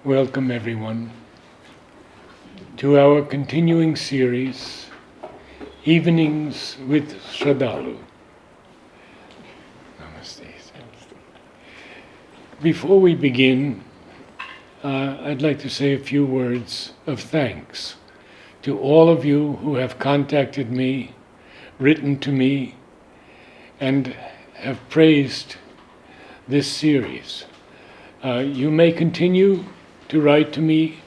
Welcome everyone to our continuing series, Evenings with Sraddhalu. Namaste. Before we begin, I'd like to say a few words of thanks to all of you who have contacted me, written to me, and have praised this series. You may continue to write to me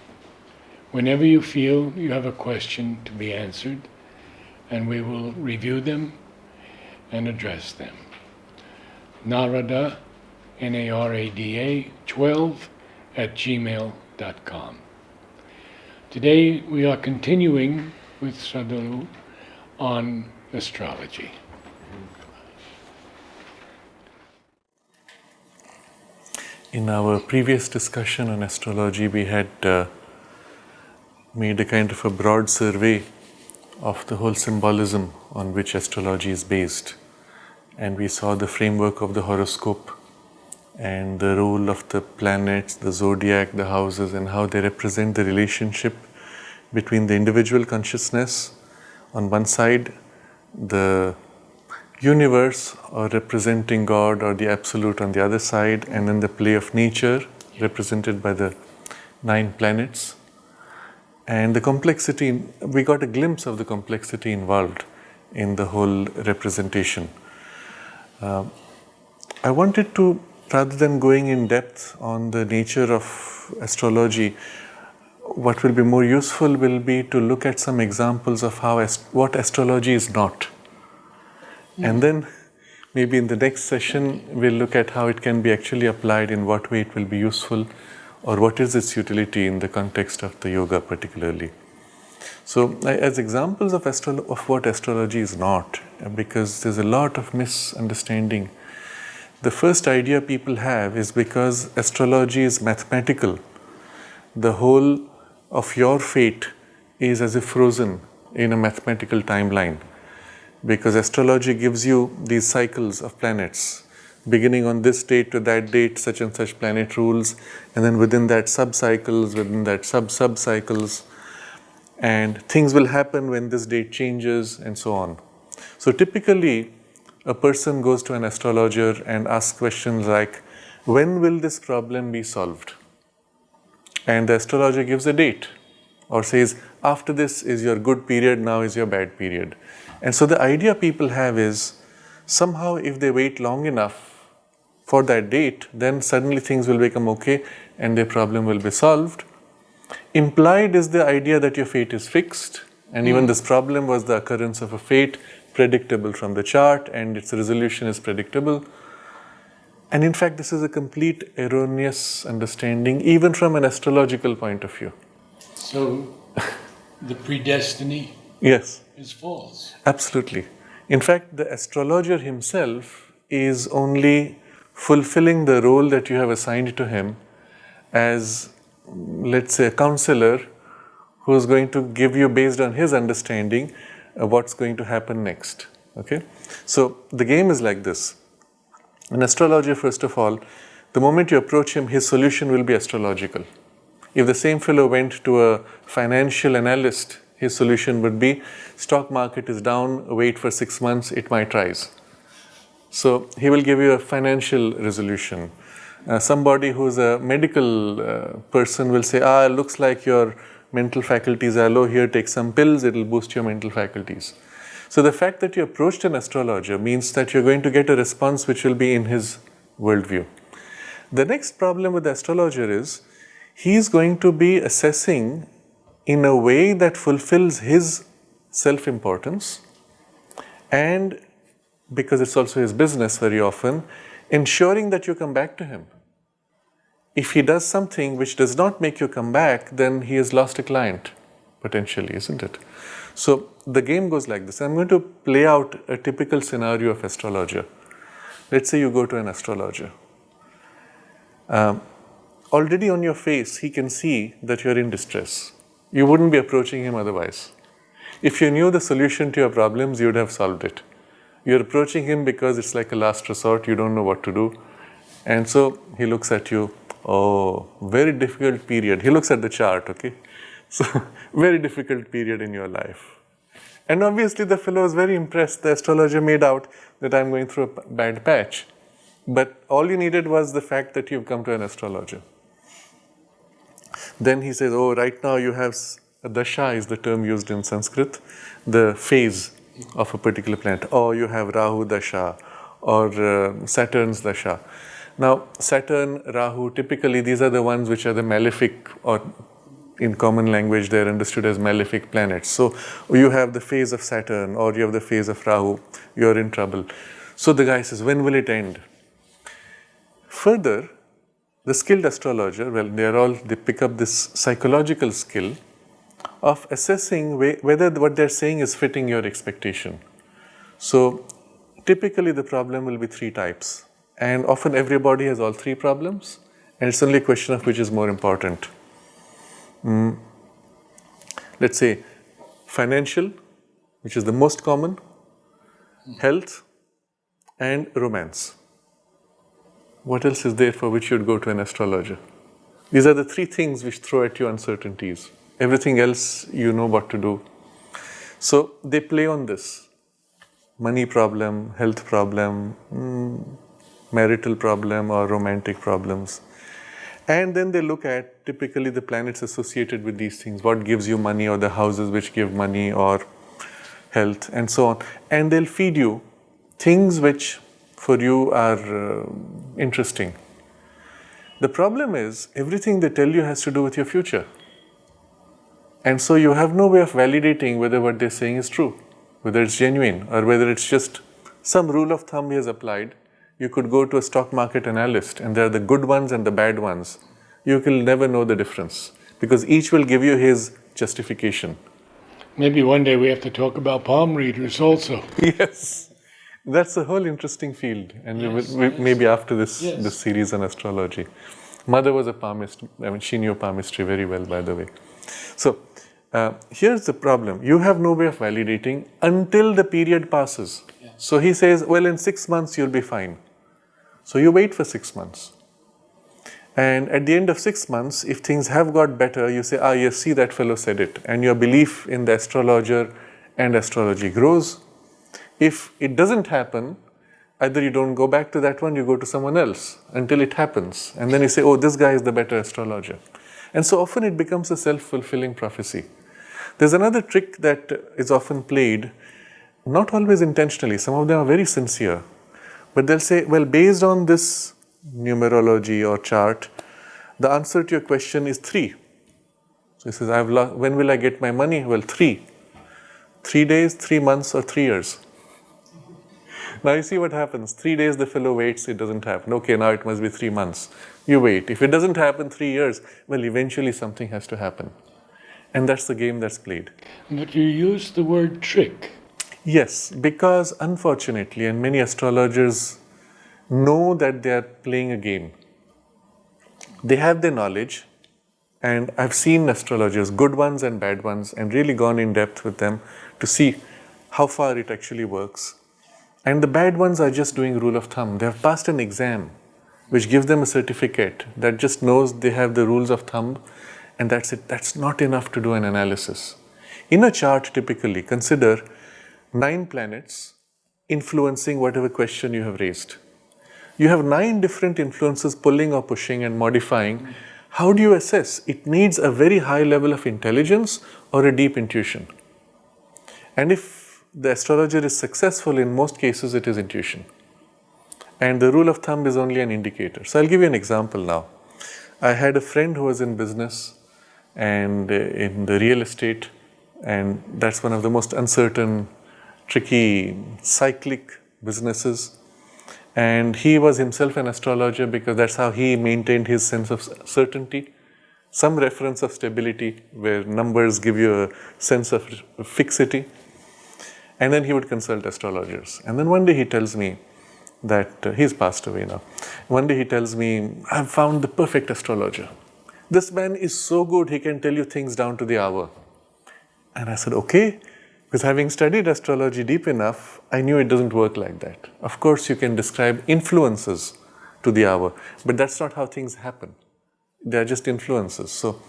whenever you feel you have a question to be answered, and we will review them and address them. Narada, Narada 12 @gmail.com. Today we are continuing with Sraddhalu on astrology. In our previous discussion on astrology, we had made a kind of a broad survey of the whole symbolism on which astrology is based. And we saw the framework of the horoscope and the role of the planets, the zodiac, the houses, and how they represent the relationship between the individual consciousness on one side, the universe or representing God or the absolute on the other side, and then the play of nature represented by the 9 planets. And the complexity, we got a glimpse of the complexity involved in the whole representation. I wanted to, rather than going in depth on the nature of astrology, what will be more useful will be to look at some examples of what astrology is not. And then maybe in the next session we'll look at how it can be actually applied, in what way it will be useful, or what is its utility in the context of the yoga particularly. So as examples of what astrology is not, because there's a lot of misunderstanding. The first idea people have is because astrology is mathematical, the whole of your fate is as if frozen in a mathematical timeline. Because astrology gives you these cycles of planets, beginning on this date to that date, such and such planet rules, and then within that sub-cycles, within that sub-sub-cycles, and things will happen when this date changes, and so on. So typically, a person goes to an astrologer and asks questions like, when will this problem be solved? And the astrologer gives a date, or says, after this is your good period, now is your bad period. And so the idea people have is, somehow if they wait long enough for that date, then suddenly things will become okay and their problem will be solved. Implied is the idea that your fate is fixed, and even this problem was the occurrence of a fate predictable from the chart, and its resolution is predictable. And in fact, this is a complete erroneous understanding, even from an astrological point of view. So the predestiny is false. Absolutely. In fact, the astrologer himself is only fulfilling the role that you have assigned to him as, let's say, a counselor who is going to give you, based on his understanding, what's going to happen next. Okay? So the game is like this. An astrologer, first of all, the moment you approach him, his solution will be astrological. If the same fellow went to a financial analyst, his solution would be, stock market is down, wait for 6 months, it might rise. So he will give you a financial resolution. Somebody who's a medical person will say, looks like your mental faculties are low, here take some pills, it will boost your mental faculties. So the fact that you approached an astrologer means that you're going to get a response which will be in his worldview. The next problem with the astrologer is, he's going to be assessing in a way that fulfills his self-importance, and because it's also his business very often, ensuring that you come back to him. If he does something which does not make you come back, then he has lost a client, potentially, isn't it? So the game goes like this. I'm going to play out a typical scenario of astrologer. Let's say you go to an astrologer. Already on your face, he can see that you're in distress. You wouldn't be approaching him otherwise. If you knew the solution to your problems, you would have solved it. You're approaching him because it's like a last resort, you don't know what to do. And so he looks at you, Oh, very difficult period. He looks at the chart, okay? So, very difficult period in your life. And obviously the fellow was very impressed. The astrologer made out that I'm going through a bad patch. But all you needed was the fact that you've come to an astrologer. Then he says, oh, right now you have, dasha is the term used in Sanskrit, the phase of a particular planet. Or you have Rahu dasha or Saturn's dasha. Now, Saturn, Rahu, typically these are the ones which are the malefic, or in common language they are understood as malefic planets. So you have the phase of Saturn or you have the phase of Rahu, you are in trouble. So the guy says, when will it end? Further, the skilled astrologer, well, they pick up this psychological skill of assessing whether what they're saying is fitting your expectation. So typically the problem will be three types. And often everybody has all three problems, and it's only a question of which is more important. Let's say financial, which is the most common, health, and romance. What else is there for which you'd go to an astrologer? These are the three things which throw at you uncertainties. Everything else you know what to do. So they play on this. Money problem, health problem, marital problem or romantic problems. And then they look at typically the planets associated with these things. What gives you money, or the houses which give money or health and so on. And they'll feed you things which for you are interesting. The problem is everything they tell you has to do with your future. And so you have no way of validating whether what they're saying is true, whether it's genuine or whether it's just some rule of thumb he has applied. You could go to a stock market analyst and there are the good ones and the bad ones. You will never know the difference because each will give you his justification. Maybe one day we have to talk about palm readers also. Yes, that's a whole interesting field, and maybe after this series on astrology. Mother was a palmist. I mean, she knew palmistry very well, by the way. So here's the problem. You have no way of validating until the period passes. Yeah. So he says, well, in 6 months you'll be fine. So you wait for 6 months. And at the end of 6 months, if things have got better, you say, yes, see, that fellow said it. And your belief in the astrologer and astrology grows. If it doesn't happen, either you don't go back to that one, you go to someone else until it happens. And then you say, oh, this guy is the better astrologer. And so often it becomes a self-fulfilling prophecy. There's another trick that is often played, not always intentionally. Some of them are very sincere. But they'll say, well, based on this numerology or chart, the answer to your question is 3. So he says, when will I get my money? Well, 3. 3 days, 3 months, or 3 years. Now you see what happens. 3 days the fellow waits, it doesn't happen. Okay, now it must be 3 months. You wait. If it doesn't happen 3 years, well, eventually something has to happen. And that's the game that's played. But you use the word trick. Yes, because unfortunately, and many astrologers know that they are playing a game. They have their knowledge, and I've seen astrologers, good ones and bad ones, and really gone in depth with them to see how far it actually works. And the bad ones are just doing rule of thumb. They have passed an exam which gives them a certificate that just knows they have the rules of thumb, and that's it. That's not enough to do an analysis. In a chart, typically, consider 9 planets influencing whatever question you have raised. You have 9 different influences pulling or pushing and modifying. How do you assess? It needs a very high level of intelligence or a deep intuition. And if the astrologer is successful, in most cases it is intuition. And the rule of thumb is only an indicator. So I'll give you an example now. I had a friend who was in business and in the real estate, and that's one of the most uncertain, tricky, cyclic businesses. And he was himself an astrologer because that's how he maintained his sense of certainty, some reference of stability where numbers give you a sense of fixity. And then he would consult astrologers. And then one day he tells me that he's passed away now. One day he tells me, I've found the perfect astrologer. This man is so good, he can tell you things down to the hour. And I said, okay. Because having studied astrology deep enough, I knew it doesn't work like that. Of course, you can describe influences to the hour, but that's not how things happen. they are just influences. So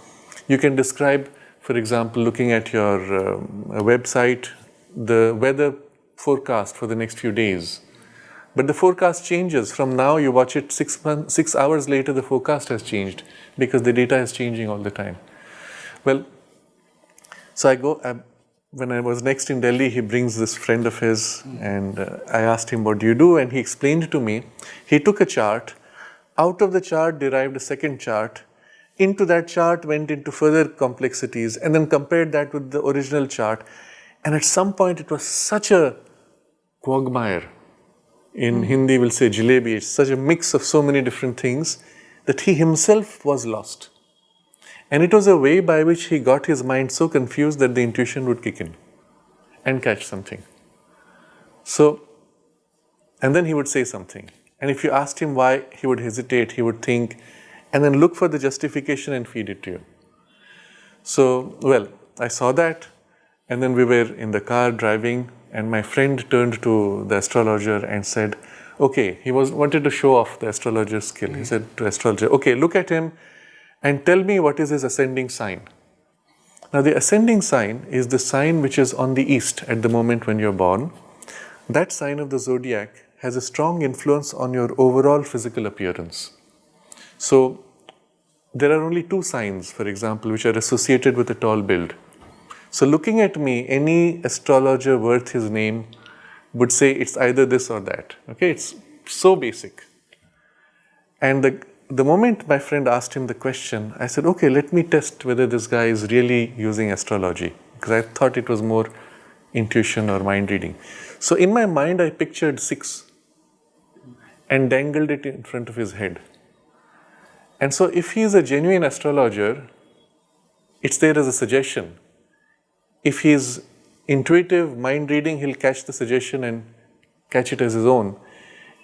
you can describe, for example, looking at your website, the weather forecast for the next few days. But the forecast changes. From now, you watch it 6 hours later, the forecast has changed because the data is changing all the time. Well, so when I was next in Delhi, he brings this friend of his, and I asked him, what do you do? And he explained to me, he took a chart, out of the chart derived a second chart, into that chart went into further complexities, and then compared that with the original chart. And at some point, it was such a quagmire. In Hindi, we'll say jalebi. It's such a mix of so many different things that he himself was lost. And it was a way by which he got his mind so confused that the intuition would kick in and catch something. So, and then he would say something. And if you asked him why, he would hesitate, he would think, and then look for the justification and feed it to you. So, well, I saw that, and then we were in the car driving, and my friend turned to the astrologer and said, okay, he wanted to show off the astrologer's skill. He said to astrologer, okay, look at him and tell me what is his ascending sign. Now, the ascending sign is the sign which is on the east at the moment when you're born. That sign of the zodiac has a strong influence on your overall physical appearance. So, there are only 2 signs, for example, which are associated with a tall build. So looking at me, any astrologer worth his name would say it's either this or that. Okay, it's so basic. And the moment my friend asked him the question, I said, okay, let me test whether this guy is really using astrology, because I thought it was more intuition or mind reading. So in my mind, I pictured 6 and dangled it in front of his head. And so if he is a genuine astrologer, it's there as a suggestion. If he is intuitive, mind reading, he'll catch the suggestion and catch it as his own.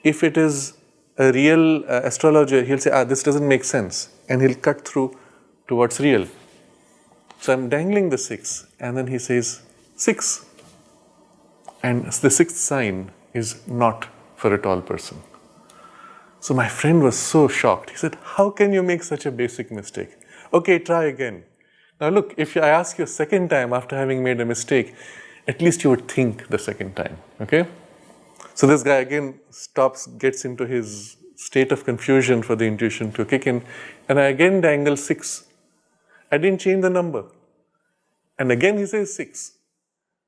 If it is a real astrologer, he'll say, this doesn't make sense, and he'll cut through to what's real. So I'm dangling the 6, and then he says, 6. And the 6th sign is not for a tall person. So my friend was so shocked. He said, how can you make such a basic mistake? Okay, try again. Now look, if I ask you a second time after having made a mistake, at least you would think the second time, okay? So this guy again stops, gets into his state of confusion for the intuition to kick in, and I again dangle 6. I didn't change the number. And again he says 6.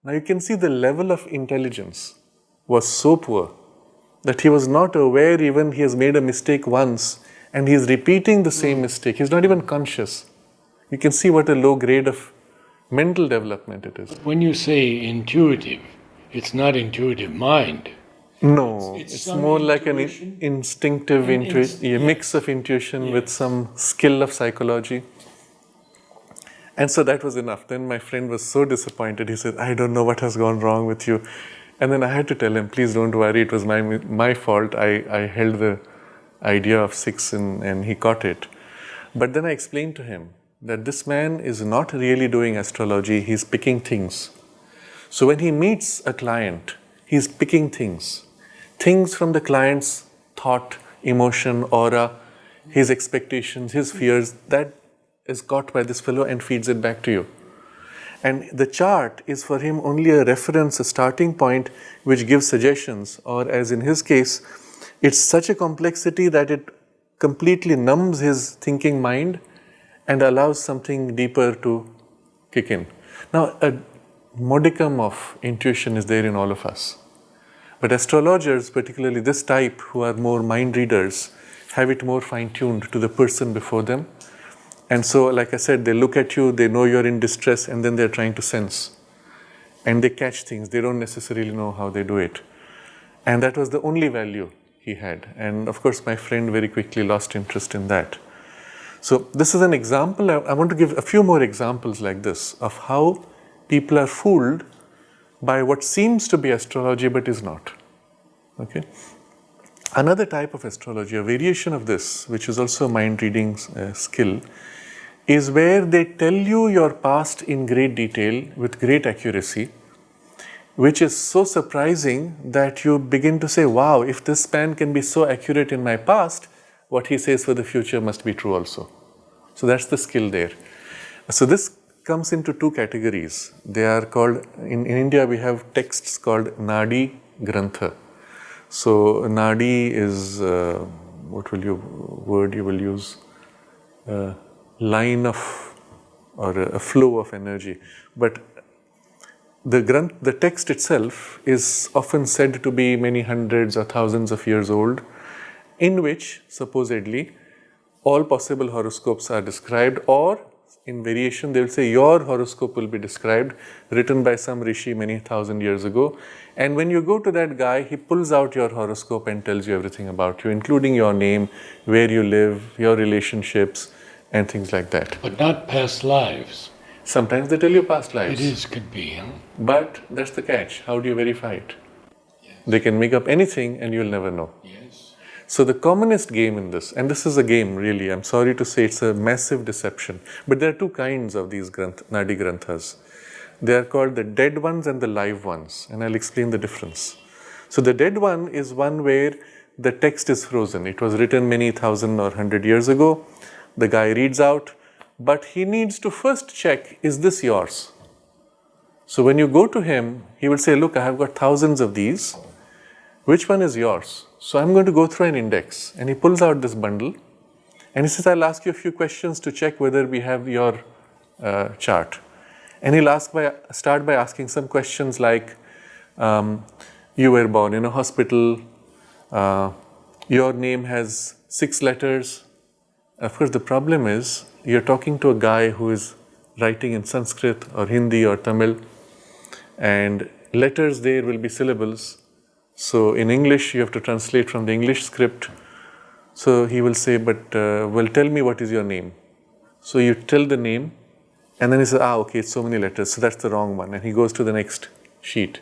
Now you can see the level of intelligence was so poor that he was not aware even he has made a mistake once, and he is repeating the same mistake. He's not even conscious. You can see what a low grade of mental development it is. When you say intuitive, it's not intuitive mind. No, it's more like an instinctive a mix of intuition with some skill of psychology. And so that was enough. Then my friend was so disappointed. He said, I don't know what has gone wrong with you. And then I had to tell him, please don't worry, it was my fault. I held the idea of 6 and he caught it. But then I explained to him that this man is not really doing astrology, he's picking things. So when he meets a client, he's picking things from the client's thought, emotion, aura, his expectations, his fears, that is caught by this fellow and feeds it back to you. And the chart is for him only a reference, a starting point which gives suggestions, or as in his case, it's such a complexity that it completely numbs his thinking mind and allows something deeper to kick in. Now, a modicum of intuition is there in all of us. But astrologers, particularly this type, who are more mind readers, have it more fine-tuned to the person before them. And so, like I said, they look at you, they know you're in distress, and then they're trying to sense. And they catch things. They don't necessarily know how they do it. And that was the only value he had. And of course, my friend very quickly lost interest in that. So this is an example. I want to give a few more examples like this of how people are fooled by what seems to be astrology but is not. Okay. Another type of astrology, a variation of this, which is also a mind reading skill, is where they tell you your past in great detail with great accuracy, which is so surprising that you begin to say, wow, if this man can be so accurate in my past, what he says for the future must be true also. So that's the skill there. So this comes into two categories. They are called, in India we have texts called Nadi Grantha. So Nadi is, word you will use? Line of, or a flow of energy. But the text itself is often said to be many hundreds or thousands of years old, in which supposedly all possible horoscopes are described, or in variation they will say your horoscope will be described, written by some rishi many thousand years ago. And when you go to that guy, he pulls out your horoscope and tells you everything about you, including your name, where you live, your relationships, and things like that. But not past lives. Sometimes they tell you past lives. It could be. Huh? But that's the catch. How do you verify it? Yes. They can make up anything and you'll never know. Yes. So the commonest game in this, and this is a game really, I'm sorry to say it's a massive deception, but there are two kinds of these Nadi Granthas. They are called the dead ones and the live ones, and I'll explain the difference. So the dead one is one where the text is frozen. It was written many thousand or 100 years ago. The guy reads out, but he needs to first check, is this yours? So when you go to him, he will say, look, I have got thousands of these. Which one is yours? So I'm going to go through an index. And he pulls out this bundle and he says, I'll ask you a few questions to check whether we have your chart. And he'll start by asking some questions like, you were born in a hospital, your name has 6 letters. Of course, the problem is, you're talking to a guy who is writing in Sanskrit or Hindi or Tamil, and letters there will be syllables. So in English, you have to translate from the English script. So he will say, but well, tell me what is your name. So you tell the name, and then he says, okay, it's so many letters, so that's the wrong one. And he goes to the next sheet.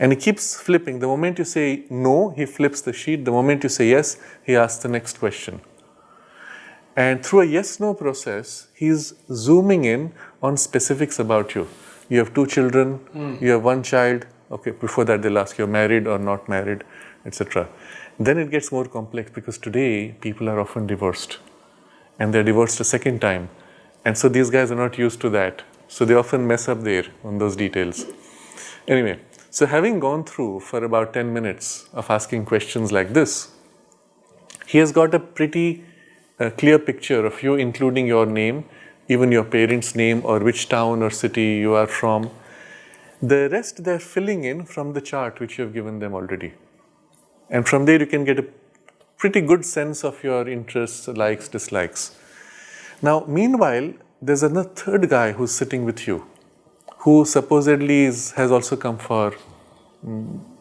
And he keeps flipping. The moment you say no, he flips the sheet. The moment you say yes, he asks the next question. And through a yes-no process, he's zooming in on specifics about you. You have 2 children, you have 1 child. Okay, before that they'll ask you're married or not married, etc. Then it gets more complex because today people are often divorced. And they're divorced a second time. And so these guys are not used to that. So they often mess up there on those details. Anyway, so having gone through for about 10 minutes of asking questions like this, he has got a pretty clear picture of you, including your name, even your parents' name or which town or city you are from. The rest they're filling in from the chart which you have given them already. And from there you can get a pretty good sense of your interests, likes, dislikes. Now, meanwhile, there's another third guy who's sitting with you, who supposedly has also come for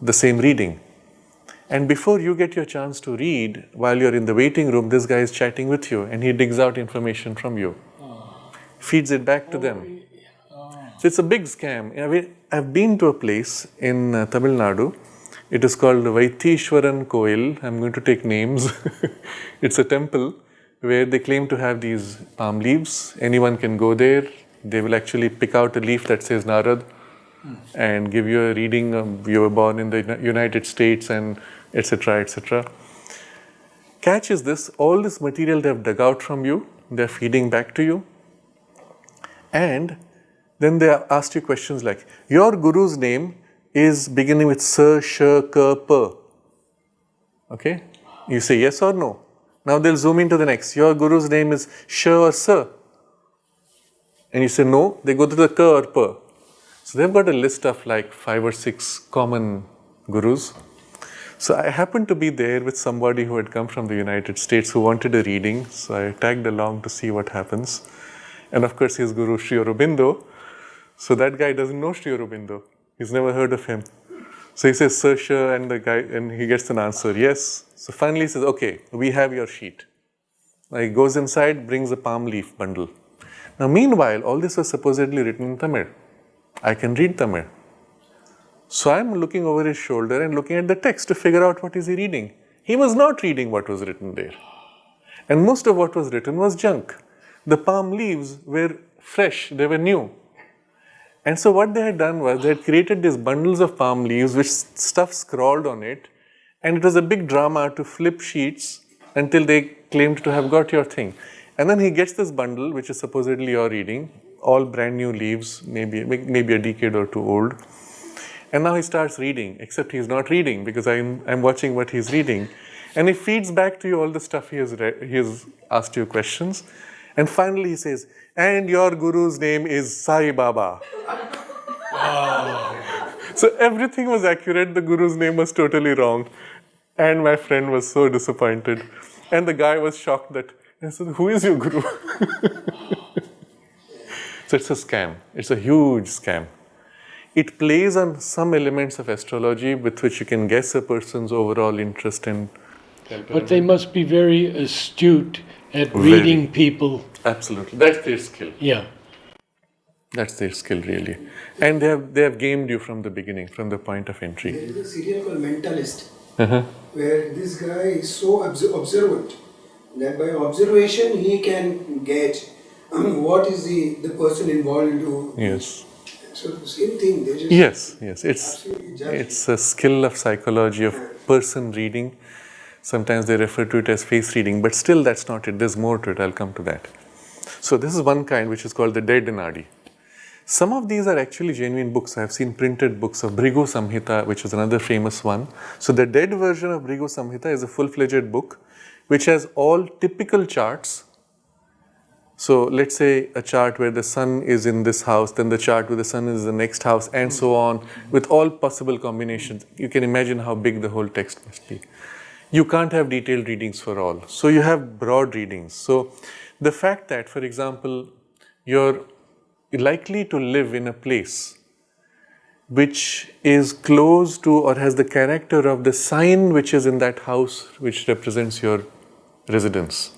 the same reading. And before you get your chance to read, while you're in the waiting room, this guy is chatting with you and he digs out information from you, feeds it back to them. So it's a big scam. I've been to a place in Tamil Nadu. It is called Vaithishwaran Koil. I'm going to take names. It's a temple where they claim to have these palm leaves. Anyone can go there. They will actually pick out a leaf that says Narad and give you a reading of you were born in the United States and etc. etc. Catch is this, all this material they have dug out from you, they are feeding back to you, and then they asked you questions like, your guru's name is beginning with Sa, Sha, Ka, Pa. Okay? You say yes or no. Now they'll zoom into the next. Your guru's name is Sha or Sa. And you say no, they go to the Ka or Pa. So they've got a list of like 5 or 6 common gurus. So I happened to be there with somebody who had come from the United States who wanted a reading. So I tagged along to see what happens. And of course his guru Sri Aurobindo. So that guy doesn't know Sri Aurobindo. He's never heard of him. So he says, Sir, sure, and he gets an answer, yes. So finally he says, okay, we have your sheet. Now he goes inside, brings a palm leaf bundle. Now meanwhile, all this was supposedly written in Tamil. I can read Tamil. So I'm looking over his shoulder and looking at the text to figure out what is he reading. He was not reading what was written there. And most of what was written was junk. The palm leaves were fresh, they were new. And so what they had done was they had created these bundles of palm leaves with stuff scrawled on it, and it was a big drama to flip sheets until they claimed to have got your thing. And then he gets this bundle, which is supposedly your reading, all brand new leaves, maybe a decade or two old. And now he starts reading, except he's not reading because I'm watching what he's reading. And he feeds back to you all the stuff he has read, he has asked you questions. And finally he says, and your guru's name is Sai Baba. So everything was accurate, the guru's name was totally wrong. And my friend was so disappointed. And the guy was shocked that, I said, who is your guru? So it's a scam. It's a huge scam. It plays on some elements of astrology with which you can guess a person's overall interest and temperament. But they must be very astute at reading people. Absolutely. That's their skill. Yeah. That's their skill, really. And they have gamed you from the beginning, from the point of entry. There is a serial called Mentalist, where this guy is so observant that by observation he can gauge what is the person involved into. Yes. So the same thing. They just Yes. absolutely judge. It's a skill of psychology of person reading. Sometimes they refer to it as face reading, but still that's not it. There's more to it. I'll come to that. So this is one kind which is called the Dead Nadi. Some of these are actually genuine books. I have seen printed books of Bhrigu Samhita, which is another famous one. So the dead version of Bhrigu Samhita is a full-fledged book which has all typical charts. So let's say a chart where the sun is in this house, then the chart where the sun is in the next house, and so on, with all possible combinations. You can imagine how big the whole text must be. You can't have detailed readings for all. So you have broad readings. So the fact that, for example, you're likely to live in a place which is close to or has the character of the sign which is in that house which represents your residence.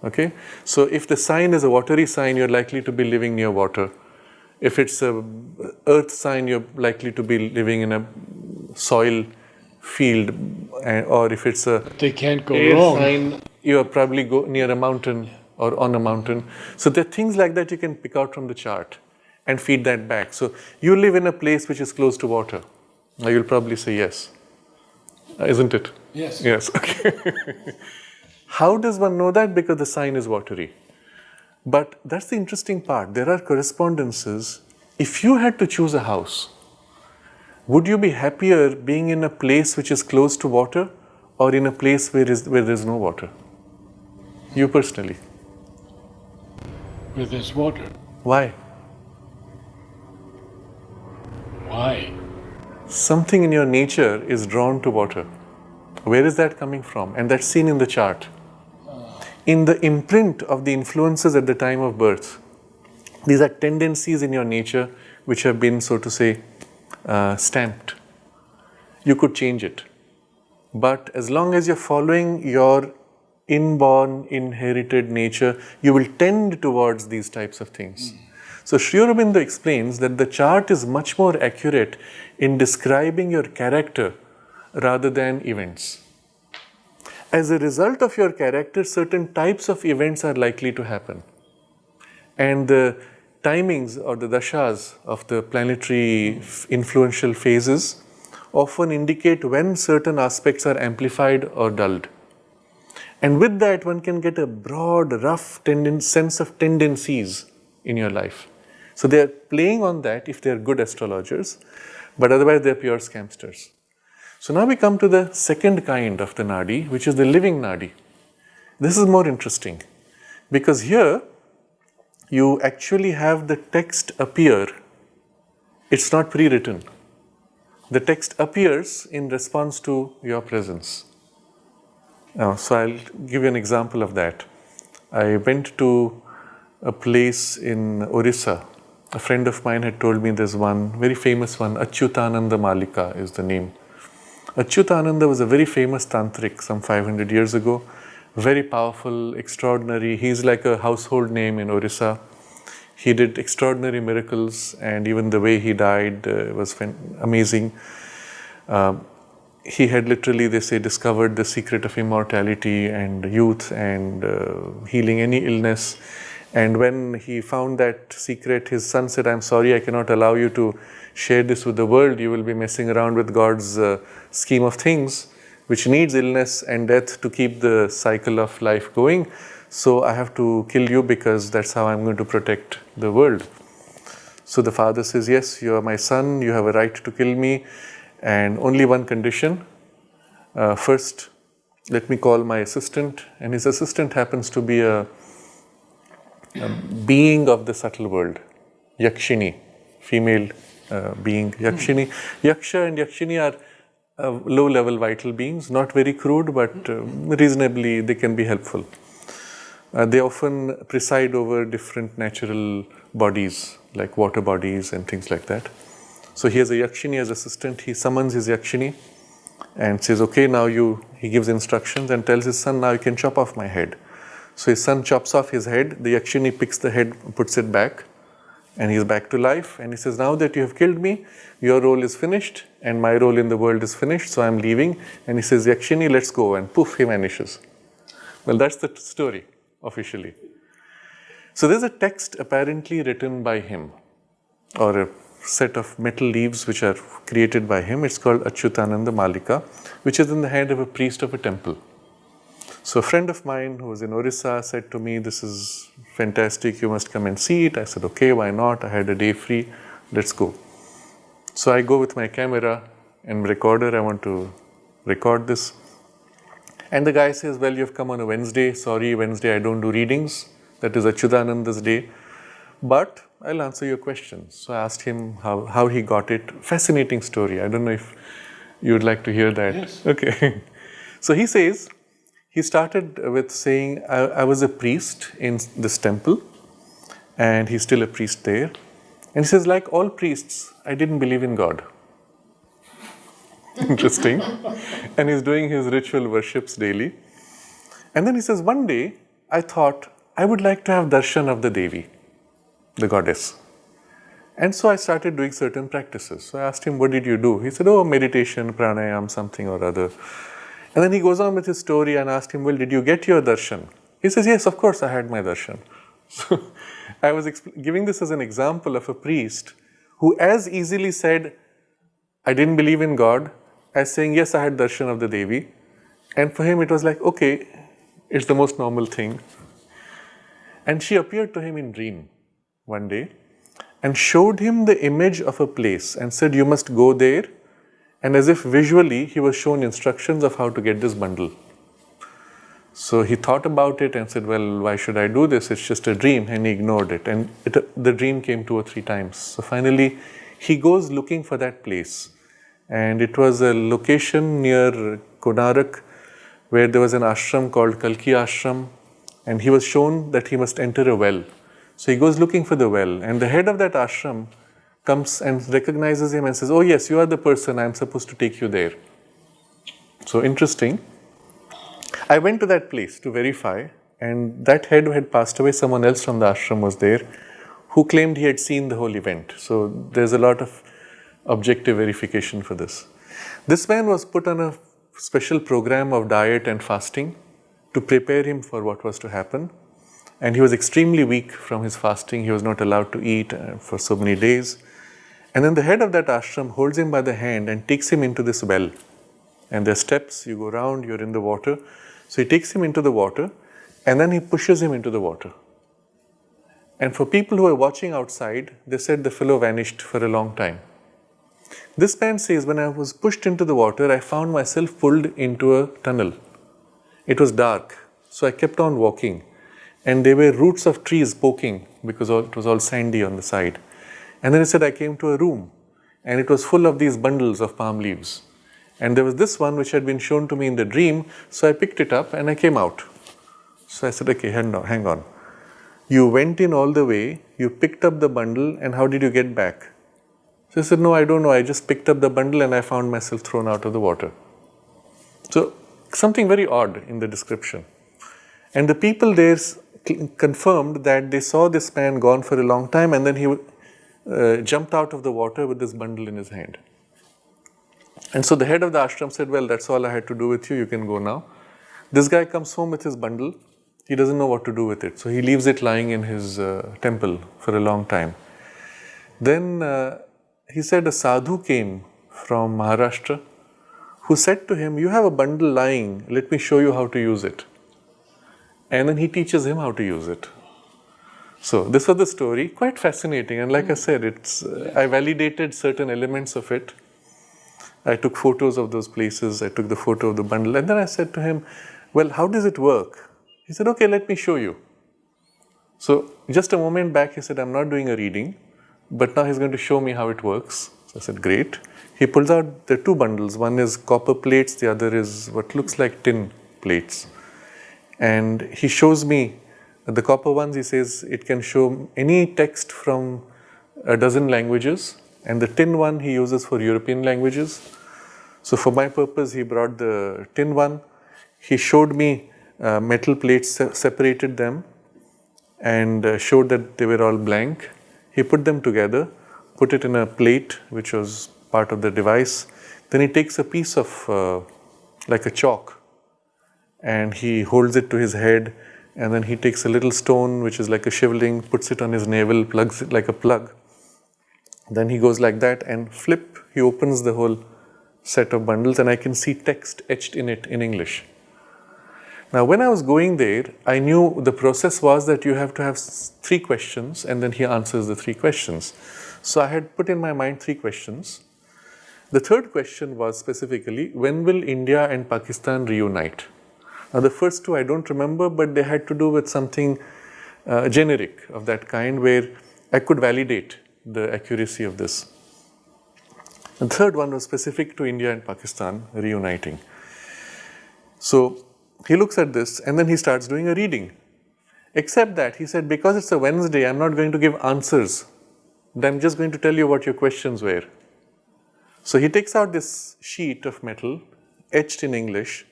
Okay? So if the sign is a watery sign, you're likely to be living near water. If it's a earth sign, you're likely to be living in a soil field, or if it's a They can't go air wrong. sign, you're probably near a mountain or on a mountain. So there are things like that you can pick out from the chart and feed that back. So you live in a place which is close to water. Now you'll probably say yes. Isn't it? Yes. Yes, okay. How does one know that? Because the sign is watery. But that's the interesting part. There are correspondences. If you had to choose a house, would you be happier being in a place which is close to water or in a place where there's no water? You personally. Where there's water. Why? Why? Something in your nature is drawn to water. Where is that coming from? And that's seen in the chart. In the imprint of the influences at the time of birth. These are tendencies in your nature which have been, so to say, stamped. You could change it. But as long as you're following your inborn, inherited nature, you will tend towards these types of things. So Sri Aurobindo explains that the chart is much more accurate in describing your character rather than events. As a result of your character, certain types of events are likely to happen. And the timings or the dashas of the planetary influential phases often indicate when certain aspects are amplified or dulled. And with that, one can get a broad, rough sense of tendencies in your life. So they are playing on that if they are good astrologers, but otherwise they are pure scamsters. So now we come to the second kind of the Nadi, which is the Living Nadi. This is more interesting because here you actually have the text appear. It's not pre-written. The text appears in response to your presence. So I'll give you an example of that. I went to a place in Orissa. A friend of mine had told me there's one very famous one, Achyutananda Malika is the name. Achyutananda was a very famous tantric some 500 years ago. Very powerful, extraordinary. He's like a household name in Orissa. He did extraordinary miracles, and even the way he died was amazing. He had literally, they say, discovered the secret of immortality and youth and healing any illness. And when he found that secret, his son said, "I'm sorry, I cannot allow you to share this with the world. You will be messing around with God's scheme of things, which needs illness and death to keep the cycle of life going. So I have to kill you because that's how I'm going to protect the world. So the father says, yes, you are my son, you have a right to kill me, and only one condition. First, let me call my assistant, and his assistant happens to be a being of the subtle world, Yakshini, female being, Yakshini. Yaksha and Yakshini are low-level vital beings, not very crude, but reasonably they can be helpful. They often preside over different natural bodies, like water bodies and things like that. So he has a Yakshini as assistant. He summons his Yakshini and says, okay, now he gives instructions and tells his son, now you can chop off my head. So his son chops off his head, the Yakshini picks the head, puts it back, and he's back to life. And he says, now that you have killed me, your role is finished, and my role in the world is finished, so I'm leaving. And he says, Yakshini, let's go, and poof, he vanishes. Well, that's the story, officially. So there's a text apparently written by him, or a set of metal leaves which are created by him. It's called Achyutananda Malika, which is in the hand of a priest of a temple. So a friend of mine who was in Orissa said to me, this is fantastic, you must come and see it. I said, okay, why not? I had a day free, let's go. So I go with my camera and recorder, I want to record this. And the guy says, well, you've come on a Wednesday. Sorry, Wednesday I don't do readings. That is Achyutananda's day. But I'll answer your questions. So I asked him how he got it. Fascinating story. I don't know if you'd like to hear that. Yes. Okay. So he says, he started with saying, I was a priest in this temple, and he's still a priest there. And he says, like all priests, I didn't believe in God. Interesting. And he's doing his ritual worships daily. And then he says, one day, I thought, I would like to have darshan of the Devi, the goddess. And so I started doing certain practices. So I asked him, what did you do? He said, oh, meditation, pranayam, something or other. And then he goes on with his story and asked him, well, did you get your darshan? He says, yes, of course I had my darshan. So I was giving this as an example of a priest who as easily said, I didn't believe in God, as saying, yes, I had darshan of the Devi. And for him it was like, okay, it's the most normal thing. And she appeared to him in dream one day and showed him the image of a place and said, you must go there. And as if visually, he was shown instructions of how to get this bundle. So he thought about it and said, well, why should I do this? It's just a dream. And he ignored it. And the dream came 2 or 3 times. So finally, he goes looking for that place. And it was a location near Konarak where there was an ashram called Kalki Ashram. And he was shown that he must enter a well. So he goes looking for the well. And the head of that ashram comes and recognizes him and says, oh yes, you are the person, I'm supposed to take you there. So interesting. I went to that place to verify, and that head who had passed away, someone else from the ashram was there, who claimed he had seen the whole event. So there's a lot of objective verification for this. This man was put on a special program of diet and fasting to prepare him for what was to happen. And he was extremely weak from his fasting. He was not allowed to eat for so many days. And then the head of that ashram holds him by the hand and takes him into this well. And there are steps, you go around, you're in the water. So he takes him into the water and then he pushes him into the water. And for people who are watching outside, they said the fellow vanished for a long time. This man says, when I was pushed into the water, I found myself pulled into a tunnel. It was dark, so I kept on walking. And there were roots of trees poking because it was all sandy on the side. And then he said, I came to a room and it was full of these bundles of palm leaves. And there was this one which had been shown to me in the dream, so I picked it up and I came out. So I said, okay, hang on. You went in all the way, you picked up the bundle, and how did you get back? So I said, no, I don't know. I just picked up the bundle and I found myself thrown out of the water. So something very odd in the description. And the people there confirmed that they saw this man gone for a long time and then he jumped out of the water with this bundle in his hand. And so the head of the ashram said, well, that's all I had to do with you. You can go now. This guy comes home with his bundle. He doesn't know what to do with it. So he leaves it lying in his temple for a long time. Then he said a sadhu came from Maharashtra who said to him, you have a bundle lying. Let me show you how to use it. and then he teaches him how to use it. So this was the story, quite fascinating. And like I said, I validated certain elements of it. I took photos of those places. I took the photo of the bundle. And then I said to him, well, how does it work? He said, okay, let me show you. So just a moment back, he said, I'm not doing a reading, but now he's going to show me how it works. So I said, great. He pulls out the two bundles. One is copper plates. The other is what looks like tin plates. And he shows me the copper ones. He says it can show any text from a dozen languages. And the tin one he uses for European languages. So for my purpose, he brought the tin one. He showed me metal plates, separated them, and showed that they were all blank. He put them together, put it in a plate, which was part of the device. Then he takes a piece of like a chalk, and he holds it to his head, and then he takes a little stone, which is like a shivling, puts it on his navel, plugs it like a plug. Then he goes like that and flip, he opens the whole set of bundles, and I can see text etched in it in English. Now, when I was going there, I knew the process was that you have to have 3 questions, and then he answers the 3 questions. So I had put in my mind 3 questions. The third question was specifically, when will India and Pakistan reunite? Now, the first 2 I don't remember, but they had to do with something generic of that kind where I could validate the accuracy of this. The third one was specific to India and Pakistan reuniting. So he looks at this and then he starts doing a reading. Except that he said, because it's a Wednesday, I'm not going to give answers. I'm just going to tell you what your questions were. So he takes out this sheet of metal etched in English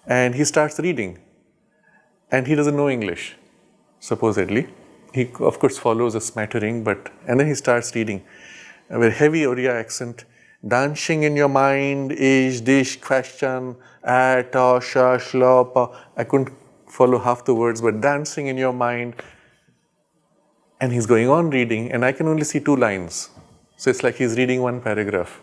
and he starts reading. And he doesn't know English, supposedly. He, of course, follows a smattering, and then he starts reading with heavy Oriya accent. Dancing in your mind is this question, ta, sha, shla, pa. I couldn't follow half the words, but dancing in your mind. And he's going on reading, and I can only see 2 lines. So it's like he's reading 1 paragraph.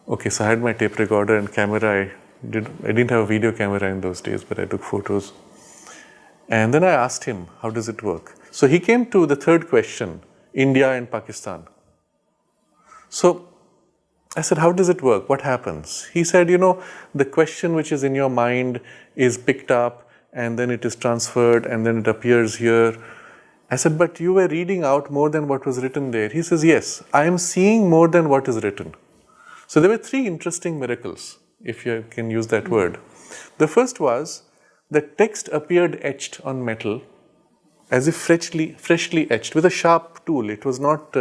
Okay, so I had my tape recorder and camera. I didn't have a video camera in those days, but I took photos. And then I asked him, how does it work? So he came to the third question, India and Pakistan. So I said, how does it work? What happens? He said, the question which is in your mind is picked up and then it is transferred and then it appears here. I said, but you were reading out more than what was written there. He says, yes, I am seeing more than what is written. So there were 3 interesting miracles, if you can use that word. The first was the text appeared etched on metal as if freshly etched with a sharp tool. It was not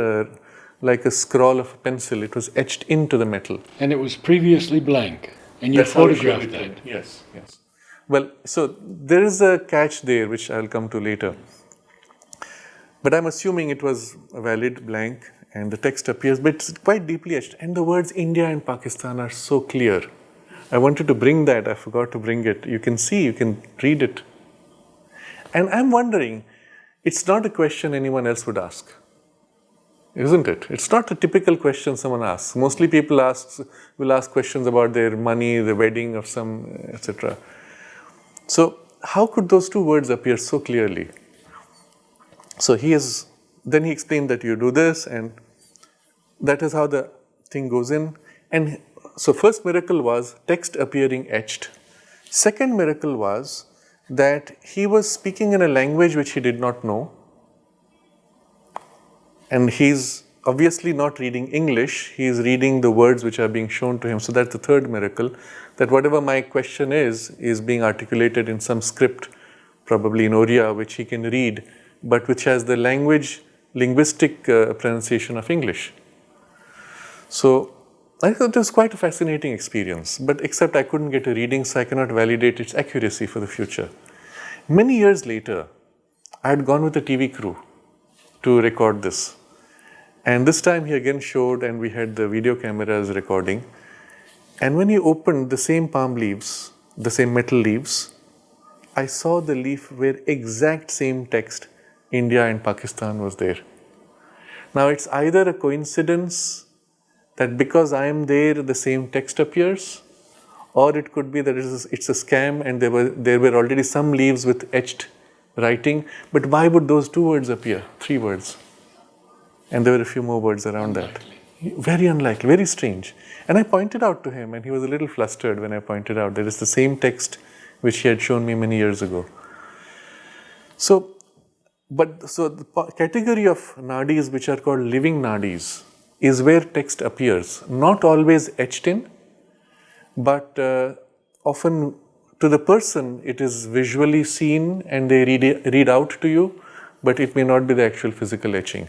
like a scrawl of a pencil. It was etched into the metal. And it was previously blank. And you photographed that. Yes. Well, so there is a catch there, which I'll come to later. But I'm assuming it was a valid blank and the text appears, but it's quite deeply etched. And the words India and Pakistan are so clear. I wanted to bring that. I forgot to bring it. You can see, you can read it. And I'm wondering, it's not a question anyone else would ask, isn't it? It's not a typical question someone asks. Mostly people will ask questions about their money, the wedding of some, etc. So how could those 2 words appear so clearly? So then he explained that you do this, and that is how the thing goes in. And so first miracle was text appearing etched. Second miracle was that he was speaking in a language which he did not know. And he's obviously not reading English, he is reading the words which are being shown to him. So that's the third miracle, that whatever my question is being articulated in some script, probably in Oriya, which he can read, but which has the linguistic pronunciation of English. So I thought it was quite a fascinating experience, but except I couldn't get a reading, so I cannot validate its accuracy for the future. Many years later, I had gone with a TV crew to record this. And this time he again showed, and we had the video cameras recording. And when he opened the same palm leaves, the same metal leaves, I saw the leaf where exact same text, India and Pakistan, was there. Now it's either a coincidence that because I am there, the same text appears, Or it could be that it's a scam and there were already some leaves with etched writing, but why would those 2 words appear? 3 words. And there were a few more words around that. Very unlikely, very strange. And I pointed out to him, and he was a little flustered when I pointed out that it's the same text which he had shown me many years ago. So the category of nadis which are called living nadis is where text appears, not always etched in, but often to the person it is visually seen and they read out to you, but it may not be the actual physical etching.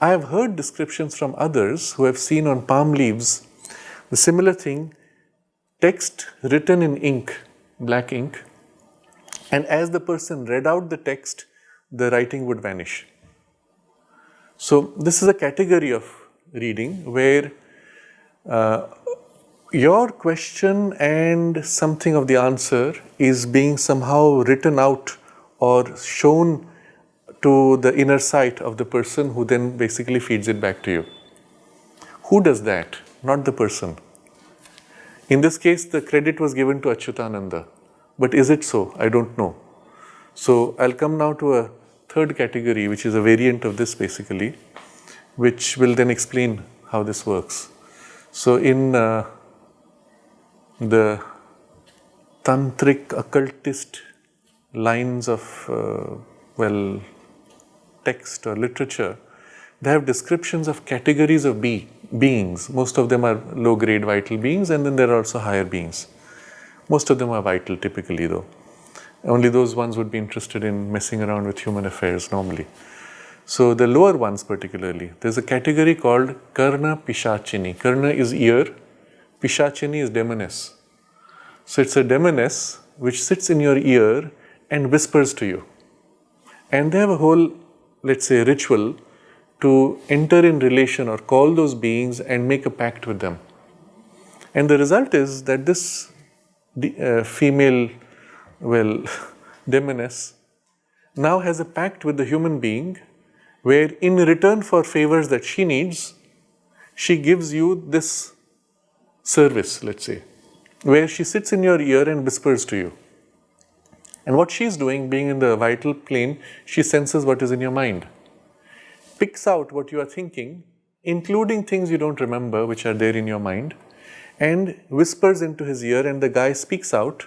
I have heard descriptions from others who have seen on palm leaves the similar thing, text written in ink, black ink, and as the person read out the text, the writing would vanish. So this is a category of reading where your question and something of the answer is being somehow written out or shown to the inner sight of the person who then basically feeds it back to you. Who does that? Not the person. In this case, the credit was given to Achyutananda. But is it so? I don't know. So I'll come now to a third category, which is a variant of this basically, which will then explain how this works. So in the tantric occultist lines of text or literature, they have descriptions of categories of beings. Most of them are low-grade vital beings, and then there are also higher beings. Most of them are vital typically though. Only those ones would be interested in messing around with human affairs normally. So the lower ones particularly, there's a category called karna pishachini. Karna is ear, pishachini is demoness. So it's a demoness which sits in your ear and whispers to you. And they have a whole, let's say, ritual to enter in relation or call those beings and make a pact with them. And the result is that this female, demoness now has a pact with the human being where in return for favors that she needs, she gives you this service, let's say, where she sits in your ear and whispers to you. And what she's doing, being in the vital plane, she senses what is in your mind, picks out what you are thinking, including things you don't remember which are there in your mind, and whispers into his ear, and the guy speaks out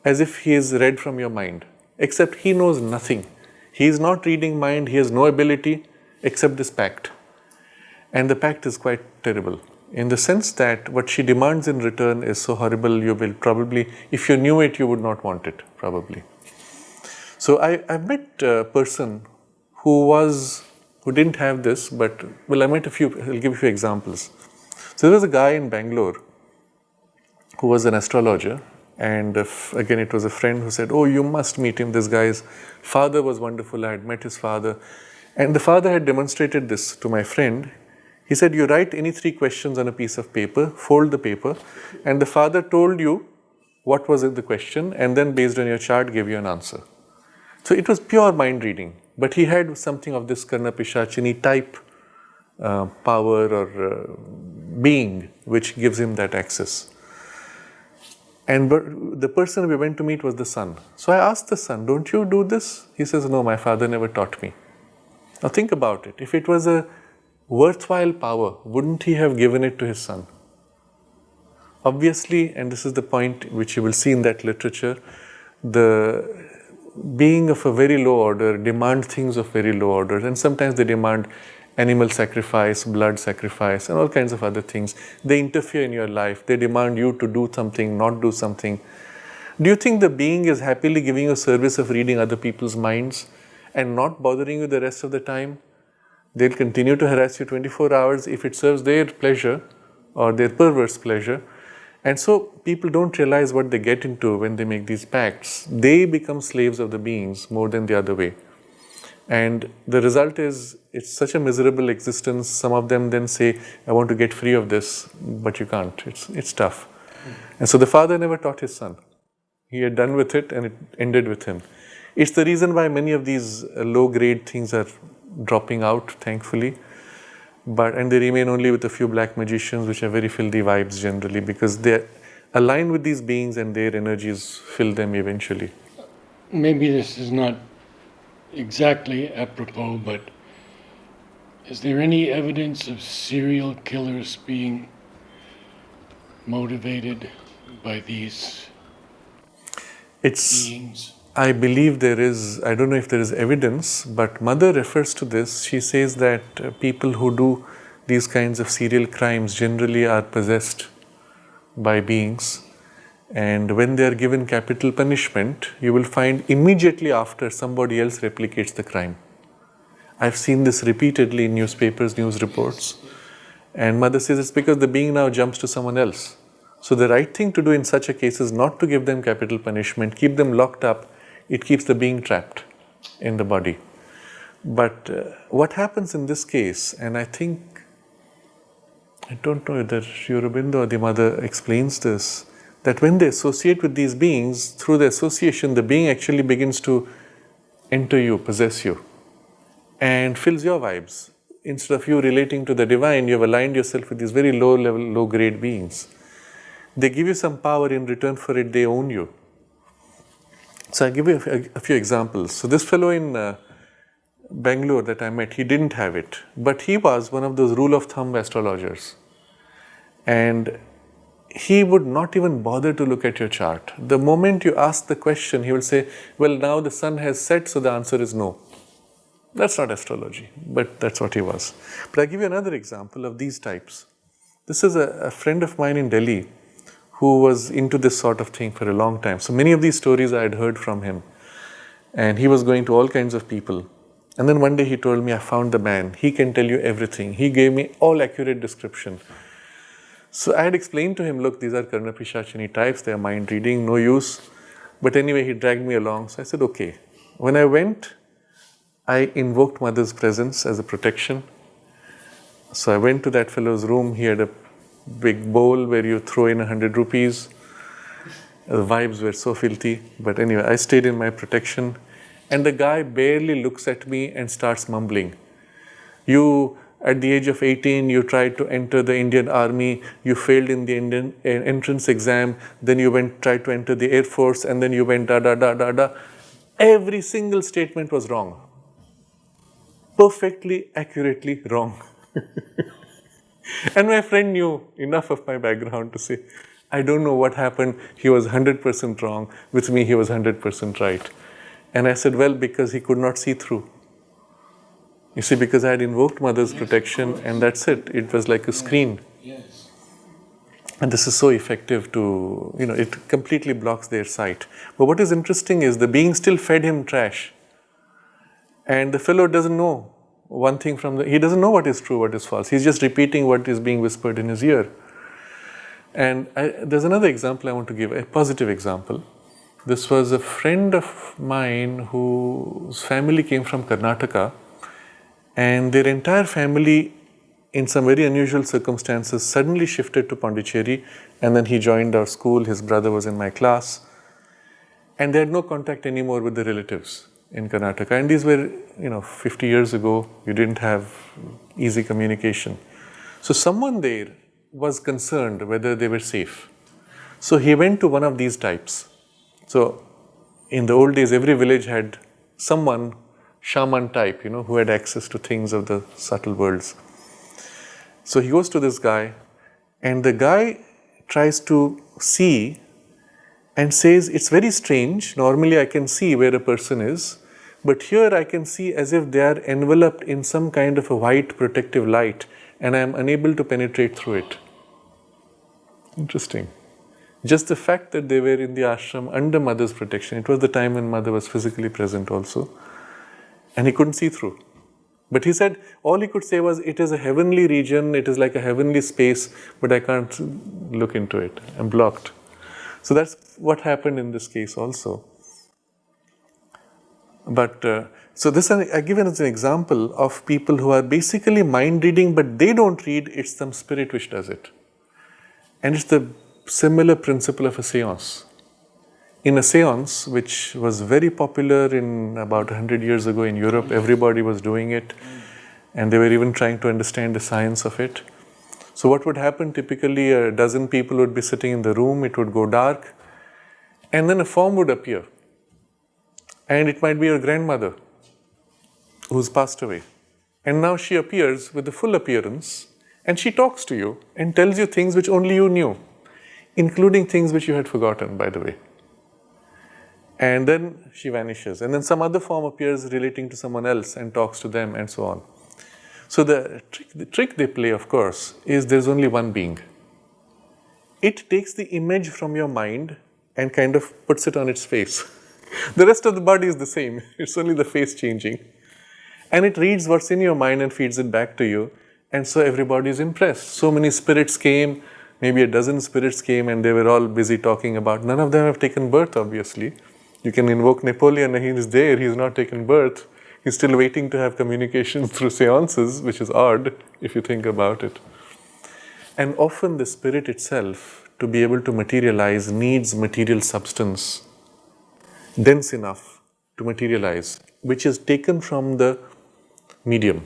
as if he is read from your mind, except he knows nothing. He is not reading mind, he has no ability except this pact. And the pact is quite terrible, in the sense that what she demands in return is so horrible, you will probably, if you knew it, you would not want it, probably. So I've met a person who didn't have this, but, I met a few, I'll give you a few examples. So there was a guy in Bangalore who was an astrologer, and again it was a friend who said, oh, you must meet him, this guy's father was wonderful, I had met his father. And the father had demonstrated this to my friend. He said, you write any 3 questions on a piece of paper, fold the paper, and the father told you what was in the question, and then based on your chart gave you an answer. So it was pure mind reading, but he had something of this karna pishachini type power or being which gives him that access. And the person we went to meet was the son. So I asked the son, don't you do this? He says, no, my father never taught me. Now think about it. If it was a worthwhile power, wouldn't he have given it to his son? Obviously, and this is the point which you will see in that literature, the being of a very low order demand things of very low order, and sometimes they demand animal sacrifice, blood sacrifice, and all kinds of other things. They interfere in your life. They demand you to do something, not do something. Do you think the being is happily giving you service of reading other people's minds and not bothering you the rest of the time? They'll continue to harass you 24 hours if it serves their pleasure or their perverse pleasure. And so people don't realize what they get into when they make these pacts. They become slaves of the beings more than the other way. And the result is, it's such a miserable existence. Some of them then say, I want to get free of this, but you can't. It's tough. And so the father never taught his son. He had done with it and it ended with him. It's the reason why many of these low-grade things are dropping out, thankfully. And they remain only with a few black magicians, which are very filthy vibes generally, because align with these beings and their energies fill them eventually. Maybe this is not exactly apropos, but is there any evidence of serial killers being motivated by these beings? I believe there is, I don't know if there is evidence, but Mother refers to this. She says that people who do these kinds of serial crimes generally are possessed by beings, and when they are given capital punishment, you will find immediately after somebody else replicates the crime. I've seen this repeatedly in newspapers, news reports, and Mother says it's because the being now jumps to someone else. So the right thing to do in such a case is not to give them capital punishment, keep them locked up. It keeps the being trapped in the body. But what happens in this case, and I don't know whether Sri Aurobindo or the Mother explains this, that when they associate with these beings, through the association, the being actually begins to enter you, possess you, and fills your vibes. Instead of you relating to the divine, you have aligned yourself with these very low level, low grade beings. They give you some power, in return for it, they own you. So I'll give you a few examples. So this fellow in Bangalore that I met, he didn't have it, but he was one of those rule of thumb astrologers. And he would not even bother to look at your chart. The moment you ask the question, he will say, well, now the sun has set, so the answer is no. That's not astrology, but that's what he was. But I'll give you another example of these types. This is a friend of mine in Delhi who was into this sort of thing for a long time. So many of these stories I had heard from him. And he was going to all kinds of people. And then one day he told me, I found the man. He can tell you everything. He gave me all accurate description. So I had explained to him, look, these are karna pishachini types. They are mind reading, no use. But anyway, he dragged me along. So I said, okay. When I went, I invoked Mother's presence as a protection. So I went to that fellow's room. He had a big bowl where you throw in 100 rupees. The vibes were so filthy. But anyway, I stayed in my protection. And the guy barely looks at me and starts mumbling. You, at the age of 18, you tried to enter the Indian Army. You failed in the Indian entrance exam. Then you tried to enter the Air Force. And then you went da. Every single statement was wrong. Perfectly, accurately wrong. And my friend knew enough of my background to say, I don't know what happened. He was 100% wrong. With me, he was 100% right. And I said, well, because he could not see through. You see, because I had invoked Mother's protection, and that's it. It was like a screen. Yes. And this is so effective to, it completely blocks their sight. But what is interesting is the being still fed him trash. And the fellow doesn't know one thing he doesn't know what is true, what is false. He's just repeating what is being whispered in his ear. And there's another example I want to give, a positive example. This was a friend of mine whose family came from Karnataka, and their entire family, in some very unusual circumstances, suddenly shifted to Pondicherry, and then he joined our school. His brother was in my class, and they had no contact anymore with the relatives in Karnataka. And these were, 50 years ago. You didn't have easy communication. So someone there was concerned whether they were safe. So he went to one of these types. So in the old days, every village had someone, shaman type, who had access to things of the subtle worlds. So he goes to this guy, and the guy tries to see and says, it's very strange. Normally I can see where a person is, but here I can see as if they are enveloped in some kind of a white protective light, and I am unable to penetrate through it. Interesting. Just the fact that they were in the ashram under Mother's protection, it was the time when Mother was physically present also, and he couldn't see through. But he said, all he could say was, it is a heavenly region, it is like a heavenly space, but I can't look into it. I'm blocked. So that's what happened in this case also. But, so this I give it as an example of people who are basically mind reading, but they don't read, it's some spirit which does it. And it's the similar principle of a séance. In a séance, which was very popular in about 100 years ago in Europe, everybody was doing it, and they were even trying to understand the science of it. So what would happen? Typically a dozen people would be sitting in the room, it would go dark, and then a form would appear. And it might be your grandmother who's passed away. And now she appears with the full appearance, and she talks to you and tells you things which only you knew, including things which you had forgotten, by the way. And then she vanishes, and then some other form appears relating to someone else and talks to them, and so on. So the trick they play, of course, is there's only one being. It takes the image from your mind and kind of puts it on its face. The rest of the body is the same, it's only the face changing. And it reads what's in your mind and feeds it back to you, and so everybody is impressed. So many spirits came, maybe a dozen spirits came, and they were all busy talking about, none of them have taken birth, obviously. You can invoke Napoleon and he is there, he's not taken birth. He's still waiting to have communications through séances, which is odd if you think about it. And often the spirit itself, to be able to materialize, needs material substance, dense enough to materialize, which is taken from the medium.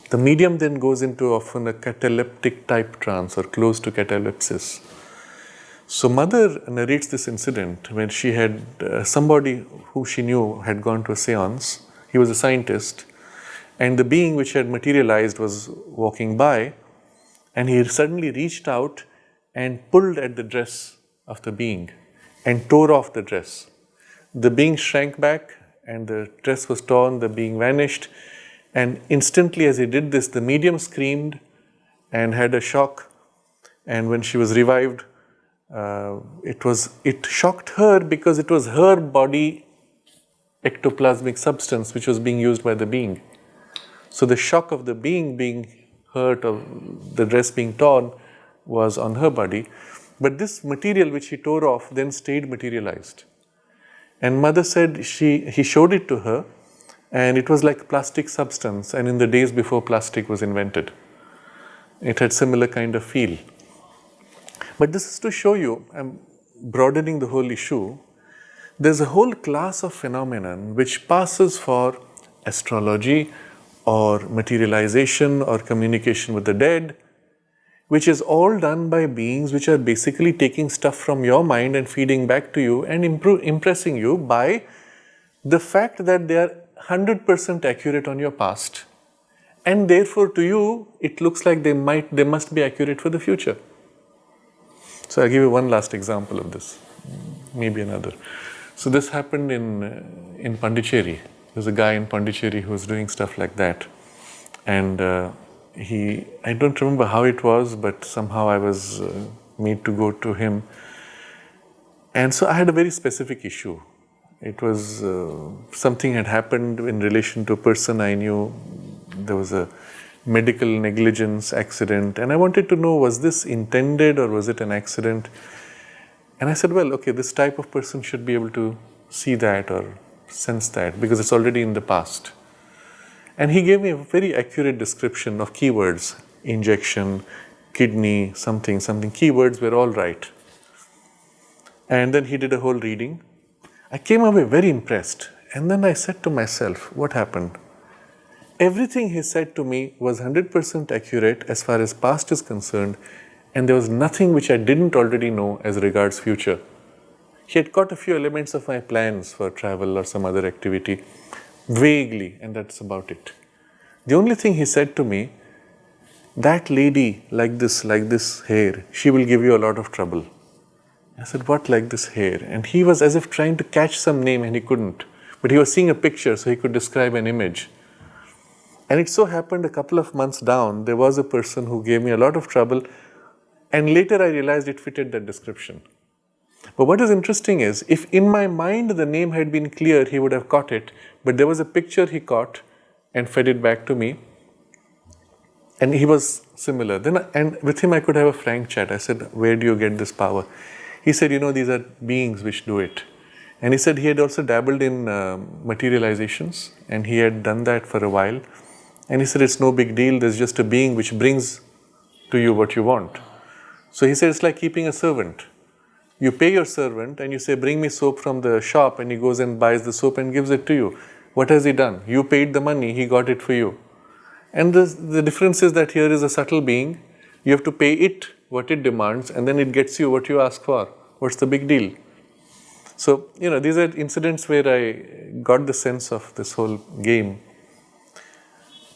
The medium then goes into often a cataleptic type trance or close to catalepsis. So mother narrates this incident when she had somebody who she knew had gone to a séance. He was a scientist, and the being which had materialized was walking by, and he suddenly reached out and pulled at the dress of the being and tore off the dress. The being shrank back and the dress was torn, the being vanished, and instantly as he did this, the medium screamed and had a shock, and when she was revived, it shocked her because it was her body ectoplasmic substance which was being used by the being. So the shock of the being being hurt or the dress being torn was on her body, but this material which he tore off then stayed materialized. And mother said he showed it to her, and it was like plastic substance, and in the days before plastic was invented. It had similar kind of feel. But this is to show you, I'm broadening the whole issue, there's a whole class of phenomenon which passes for astrology or materialization or communication with the dead, which is all done by beings which are basically taking stuff from your mind and feeding back to you and impressing you by the fact that they are 100% accurate on your past, and therefore to you it looks like they must be accurate for the future. So I'll give you one last example of this, maybe another. So this happened in Pondicherry. There's a guy in Pondicherry who was doing stuff like that, and I don't remember how it was, but somehow I was made to go to him. And so I had a very specific issue. It was something had happened in relation to a person I knew. There was a medical negligence accident, and I wanted to know, was this intended or was it an accident? And I said, well, okay, this type of person should be able to see that or sense that because it's already in the past. And he gave me a very accurate description of keywords: injection, kidney, something. Keywords were all right. And then he did a whole reading. I came away very impressed. And then I said to myself, what happened? Everything he said to me was 100% accurate as far as past is concerned, and there was nothing which I didn't already know as regards future. He had caught a few elements of my plans for travel or some other activity, vaguely, and that's about it. The only thing he said to me, that lady like this hair, she will give you a lot of trouble. I said, what like this hair? And he was as if trying to catch some name and he couldn't. But he was seeing a picture so he could describe an image. And it so happened a couple of months down, there was a person who gave me a lot of trouble, and later I realized it fitted that description. But what is interesting is, if in my mind the name had been clear, he would have caught it, but there was a picture he caught and fed it back to me, and he was similar. And with him I could have a frank chat. I said, where do you get this power? He said, these are beings which do it. And he said he had also dabbled in materializations, and he had done that for a while. And he said, it's no big deal, there's just a being which brings to you what you want. So he said, it's like keeping a servant. You pay your servant and you say, bring me soap from the shop, and he goes and buys the soap and gives it to you. What has he done? You paid the money, he got it for you. And the difference is that here is a subtle being You have to pay it what it demands, and then it gets you what you ask for. What's the big deal? So, these are incidents where I got the sense of this whole game.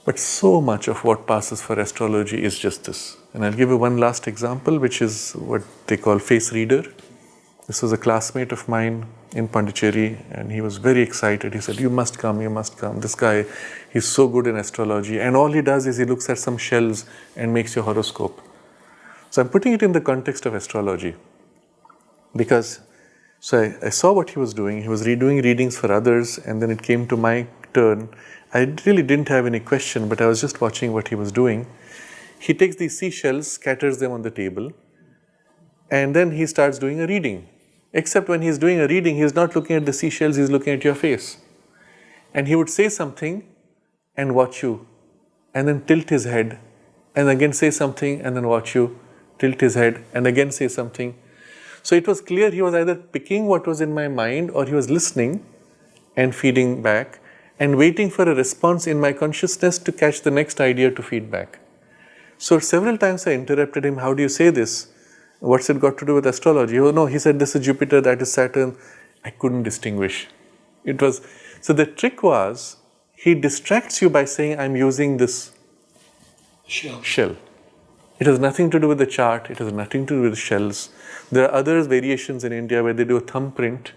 But so much of what passes for astrology is just this. And I'll give you one last example, which is what they call face reader. This was a classmate of mine in Pondicherry, and he was very excited. He said, you must come. This guy, he's so good in astrology. And all he does is he looks at some shells and makes your horoscope. So I'm putting it in the context of astrology. Because, I saw what he was doing. He was doing readings for others, and then it came to my turn. I really didn't have any question, but I was just watching what he was doing. He takes these seashells, scatters them on the table, and then he starts doing a reading. Except when he's doing a reading, he's not looking at the seashells, he's looking at your face. And he would say something and watch you, and then tilt his head, and again say something, and then watch you, tilt his head, and again say something. So it was clear he was either picking what was in my mind, or he was listening and feeding back, and waiting for a response in my consciousness to catch the next idea to feed back. So several times I interrupted him, how do you say this? What's it got to do with astrology? Oh no, he said this is Jupiter, that is Saturn. I couldn't distinguish. So the trick was, he distracts you by saying, I'm using this shell. It has nothing to do with the chart, it has nothing to do with shells. There are other variations in India where they do a thumbprint.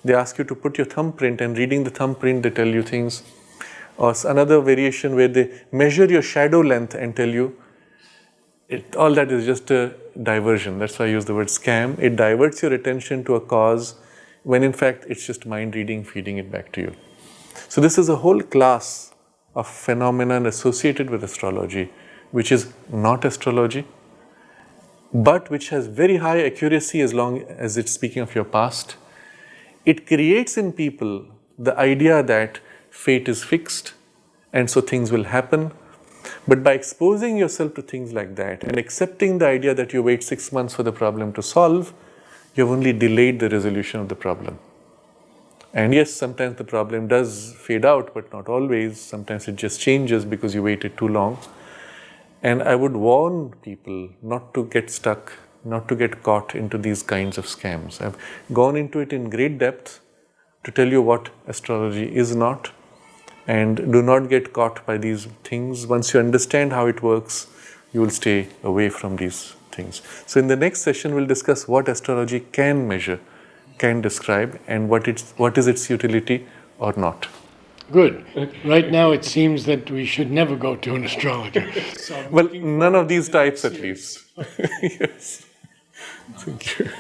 They ask you to put your thumbprint, and reading the thumbprint, they tell you things. Or another variation where they measure your shadow length and tell you. All that is just a diversion. That's why I use the word scam. It diverts your attention to a cause when in fact it's just mind reading, feeding it back to you. So this is a whole class of phenomenon associated with astrology, which is not astrology, but which has very high accuracy as long as it's speaking of your past. It creates in people the idea that fate is fixed and so things will happen. But by exposing yourself to things like that and accepting the idea that you wait 6 months for the problem to solve, you've only delayed the resolution of the problem. And yes, sometimes the problem does fade out, but not always. Sometimes it just changes because you waited too long. And I would warn people not to get stuck, not to get caught into these kinds of scams. I've gone into it in great depth to tell you what astrology is not, and do not get caught by these things. Once you understand how it works, you will stay away from these things. So in the next session, we'll discuss what astrology can measure, can describe, and what is its utility or not. Good. Right now it seems that we should never go to an astrologer. Well, none of these types at least. Yes. Thank you.